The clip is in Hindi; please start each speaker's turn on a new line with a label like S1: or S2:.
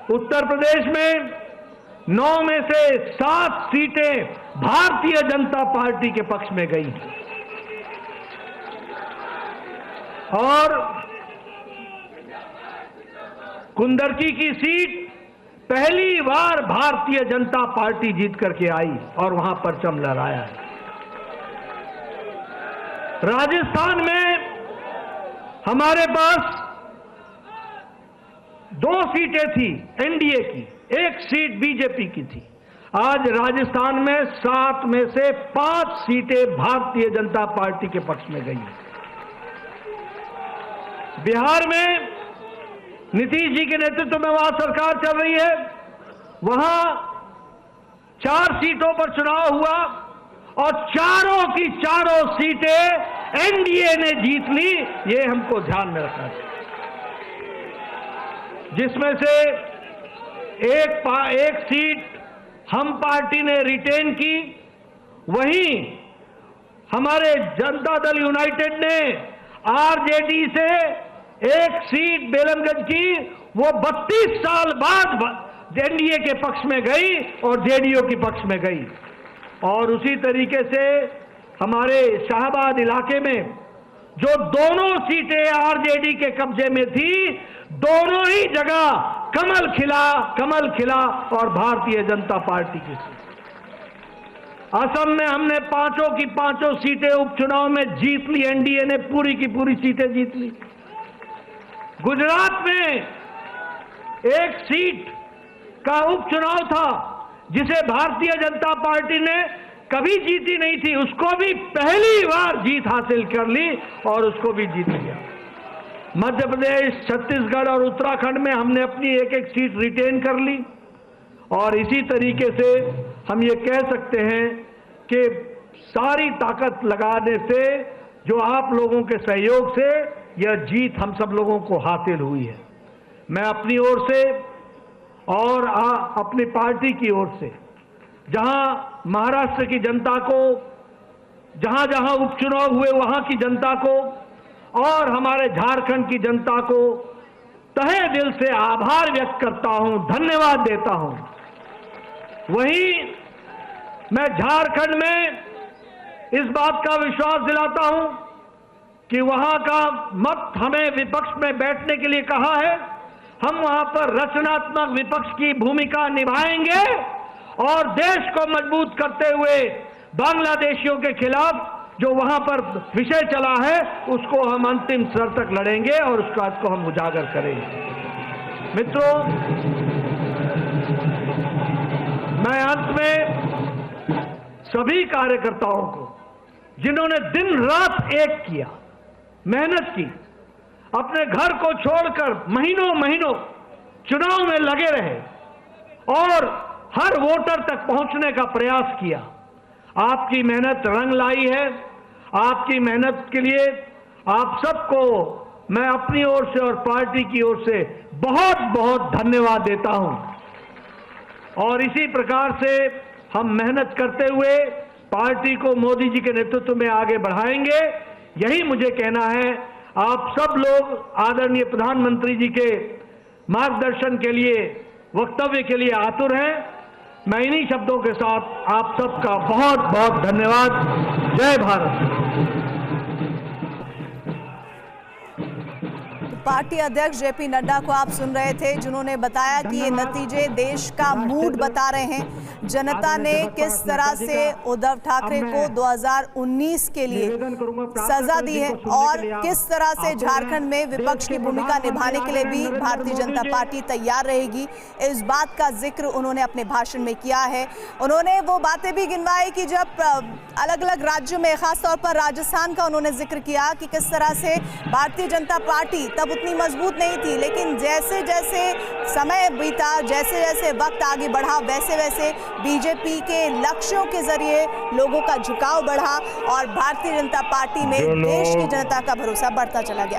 S1: उत्तर प्रदेश में 9 में से 7 सीटें भारतीय जनता पार्टी के पक्ष में गई और कुंदरकी की सीट पहली बार भारतीय जनता पार्टी जीत करके आई और वहां परचम लहराया है। राजस्थान में हमारे पास 2 सीटें थी एनडीए की, 1 सीट बीजेपी की थी। आज राजस्थान में 7 में से 5 सीटें भारतीय जनता पार्टी के पक्ष में गई। बिहार में नीतीश जी के नेतृत्व में वहां सरकार चल रही है, वहां 4 सीटों पर चुनाव हुआ और चारों की चारों सीटें एनडीए ने जीत ली। ये हमको ध्यान में रखना चाहिए। जिसमें से एक सीट हम पार्टी ने रिटेन की, वहीं हमारे जनता दल यूनाइटेड ने आरजेडी से 1 सीट बेलमगंज की, वो 32 साल बाद एनडीए के पक्ष में गई और जेडीयू के पक्ष में गई। और उसी तरीके से हमारे शाहबाद इलाके में जो दोनों सीटें आरजेडी के कब्जे में थी, दोनों ही जगह कमल खिला और भारतीय जनता पार्टी की सीट। असम में हमने 5 की 5 सीटें उपचुनाव में जीत ली, एनडीए ने पूरी की पूरी सीटें जीत ली। गुजरात में 1 सीट का उपचुनाव था जिसे भारतीय जनता पार्टी ने कभी जीती नहीं थी, उसको भी पहली बार जीत हासिल कर ली और उसको भी जीत लिया। मध्य प्रदेश, छत्तीसगढ़ और उत्तराखंड में हमने अपनी 1-1 सीट रिटेन कर ली और इसी तरीके से हम ये कह सकते हैं कि सारी ताकत लगाने से, जो आप लोगों के सहयोग से यह जीत हम सब लोगों को हासिल हुई है। मैं अपनी ओर से और अपनी पार्टी की ओर से, जहां महाराष्ट्र की जनता को, जहां जहां उपचुनाव हुए वहां की जनता को और हमारे झारखंड की जनता को तहे दिल से आभार व्यक्त करता हूं, धन्यवाद देता हूं। वहीं मैं झारखंड में इस बात का विश्वास दिलाता हूं कि वहां का मत हमें विपक्ष में बैठने के लिए कहा है, हम वहां पर रचनात्मक विपक्ष की भूमिका निभाएंगे और देश को मजबूत करते हुए बांग्लादेशियों के खिलाफ जो वहां पर विषय चला है उसको हम अंतिम स्तर तक लड़ेंगे और उस बात को हम उजागर करेंगे। मित्रों, मैं अंत में सभी कार्यकर्ताओं को, जिन्होंने दिन रात एक किया, मेहनत की, अपने घर को छोड़कर महीनों चुनाव में लगे रहे और हर वोटर तक पहुंचने का प्रयास किया, आपकी मेहनत रंग लाई है। आपकी मेहनत के लिए आप सबको मैं अपनी ओर से और पार्टी की ओर से बहुत बहुत धन्यवाद देता हूं। और इसी प्रकार से हम मेहनत करते हुए पार्टी को मोदी जी के नेतृत्व में आगे बढ़ाएंगे। यही मुझे कहना है। आप सब लोग आदरणीय प्रधानमंत्री जी के मार्गदर्शन के लिए, वक्तव्य के लिए आतुर हैं। मैं इन्हीं शब्दों के साथ आप सबका बहुत बहुत धन्यवाद। जय भारत।
S2: पार्टी अध्यक्ष जेपी नड्डा को आप सुन रहे थे, जिन्होंने बताया कि ये नतीजे देश का मूड बता रहे हैं। जनता ने किस तरह से उद्धव ठाकरे को 2019 के लिए सजा दी है और किस तरह से झारखंड में विपक्ष की भूमिका निभाने के लिए भी भारतीय जनता पार्टी तैयार रहेगी, इस बात का जिक्र उन्होंने अपने भाषण में किया है। उन्होंने वो बातें भी गिनवाई कि जब अलग अलग राज्यों में, खासतौर पर राजस्थान का उन्होंने जिक्र किया कि किस तरह से भारतीय जनता पार्टी तब उतनी मजबूत नहीं थी, लेकिन जैसे जैसे समय बीता, जैसे जैसे वक्त आगे बढ़ा, वैसे वैसे बीजेपी के लक्ष्यों के जरिए लोगों का झुकाव बढ़ा और भारतीय जनता पार्टी में देश की जनता का भरोसा बढ़ता चला गया।